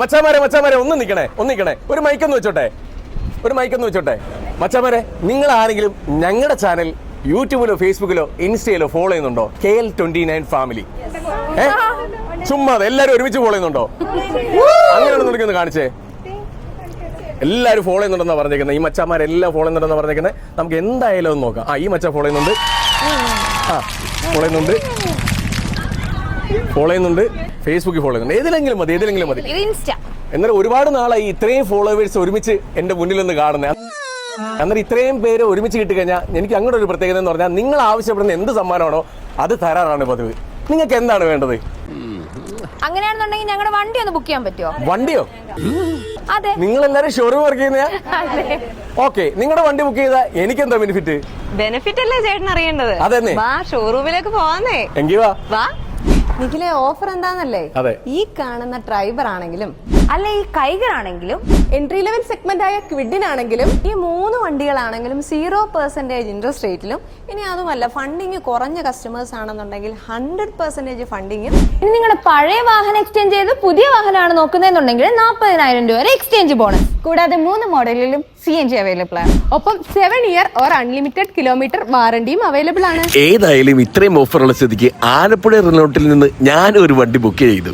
മച്ചാമാരെ ഒന്ന് നിൽക്കണേ ഒരു മൈക്കൊന്ന് വെച്ചോട്ടെ മച്ചാമാരെ, നിങ്ങൾ ആരെങ്കിലും ഞങ്ങളുടെ ചാനൽ യൂട്യൂബിലോ ഫേസ്ബുക്കിലോ ഇൻസ്റ്റയിലോ ഫോളോ ചെയ്യുന്നുണ്ടോ? KL29 family. ചുമ്മാ എല്ലാരും ഒരുമിച്ച് ഫോളോ ചെയ്യുന്നുണ്ടോ? അങ്ങനെയാണെന്നുണ്ടെങ്കിൽ കാണിച്ചേ. എല്ലാവരും ഫോളോ ചെയ്യുന്നുണ്ടെന്നാ പറഞ്ഞേക്കുന്നത്. ഈ മച്ചാമാരെല്ലാം ഫോളോ ചെയ്യുന്നുണ്ടെന്നാ പറഞ്ഞേക്കുന്നത്. നമുക്ക് എന്തായാലും ഒന്ന് നോക്കാം. ഈ മച്ച ഫോളോ ചെയ്യുന്നുണ്ട്, ഫേസ്ബുക്കിൽ ഫോളോ ചെയ്യുന്നുണ്ട്. ഏതിലെങ്കിലും മതി. എന്നാലും ഒരുപാട് നാളായി ഇത്രയും ഫോളോവേഴ്സ് ഒരുമിച്ച് എന്റെ മുന്നിലൊന്ന് കാണുന്നത്. അന്നേരം ഇത്രയും പേര് ഒരുമിച്ച് കിട്ടിക്കഴിഞ്ഞാൽ എനിക്ക് അങ്ങോട്ട് ഒരു പ്രത്യേകത എന്ന് പറഞ്ഞാൽ, നിങ്ങൾ ആവശ്യപ്പെടുന്ന എന്ത് സമ്മാനമാണോ അത് തരാറാണ് പതിവ്. നിങ്ങൾക്ക് എന്താണ് വേണ്ടത്? അങ്ങനെയാണെന്നുണ്ടെങ്കിൽ ഞങ്ങളുടെ വണ്ടി ഒന്ന് ബുക്ക് ചെയ്യാൻ പറ്റുമോ? വണ്ടിയോ? അതെ. നിങ്ങൾ എല്ലാരും ഷോറൂം വർക്ക് ചെയ്യുന്ന? ഓക്കെ, നിങ്ങളുടെ വണ്ടി ബുക്ക് ചെയ്താൽ എനിക്ക് എന്താ ബെനിഫിറ്റ്? ബെനിഫിറ്റ് അല്ലേ ചേട്ടൻ അറിയേണ്ടത്? അതെന്നെ, വാ ഷോറൂമിലേക്ക് പോവാന്നേ. എങ്കി വാ. നിഖിലെ ഓഫർ എന്താന്നല്ലേ? അതെ, ഈ കാണുന്ന ട്രൈബർ ആണെങ്കിലും അല്ല ഈ കൈഗർ ആണെങ്കിലും എൻട്രി ലെവൽ സെഗ്മെന്റ് ആയ ക്വിഡിനാണെങ്കിലും ഈ 3 വണ്ടികളാണെങ്കിലും 0% ഇൻട്രസ്റ്റ് റേറ്റിലും, ഇനി അതുമല്ല ഫണ്ടിങ് കുറഞ്ഞ കസ്റ്റമേഴ്സ് ആണെന്നുണ്ടെങ്കിൽ 100% ഫണ്ടിങ്ങും. ഇനി നിങ്ങളുടെ പഴയ വാഹനം എക്സ്ചേഞ്ച് ചെയ്ത് പുതിയ വാഹനമാണ് നോക്കുന്നതെന്നുണ്ടെങ്കിൽ 40,000 രൂപ വരെ എക്സ്ചേഞ്ച് ബോണസ്. കൂടാതെ 3 മോഡലിലും CNG അവൈലബിൾ ആണ്. ഒപ്പം 7 ഇയർ ഓർ അൺലിമിറ്റഡ് കിലോമീറ്റർ വാറണ്ടിയും അവൈലബിൾ ആണ്. ഏതായാലും ഇത്രയും ഓഫറുള്ള സ്ഥിതിക്ക് ആലപ്പുഴ റിനോട്ടിൽ നിന്ന് ഞാൻ ഒരു വണ്ടി ബുക്ക് ചെയ്തു.